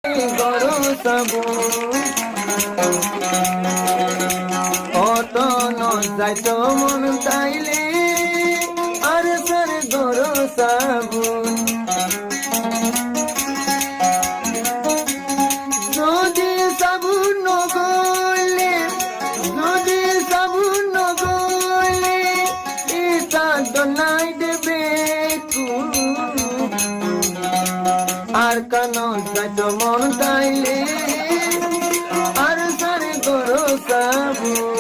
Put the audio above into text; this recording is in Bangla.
গরু সাবুন অত যাইতো মন তাইলে আর সার গরু সাবুন যদি সাবুন নগলে যদি সাবুন নগলে এটা দোলাই দেবে আর কেন যাইতো মন তাইলে আর সার গরু সাবুন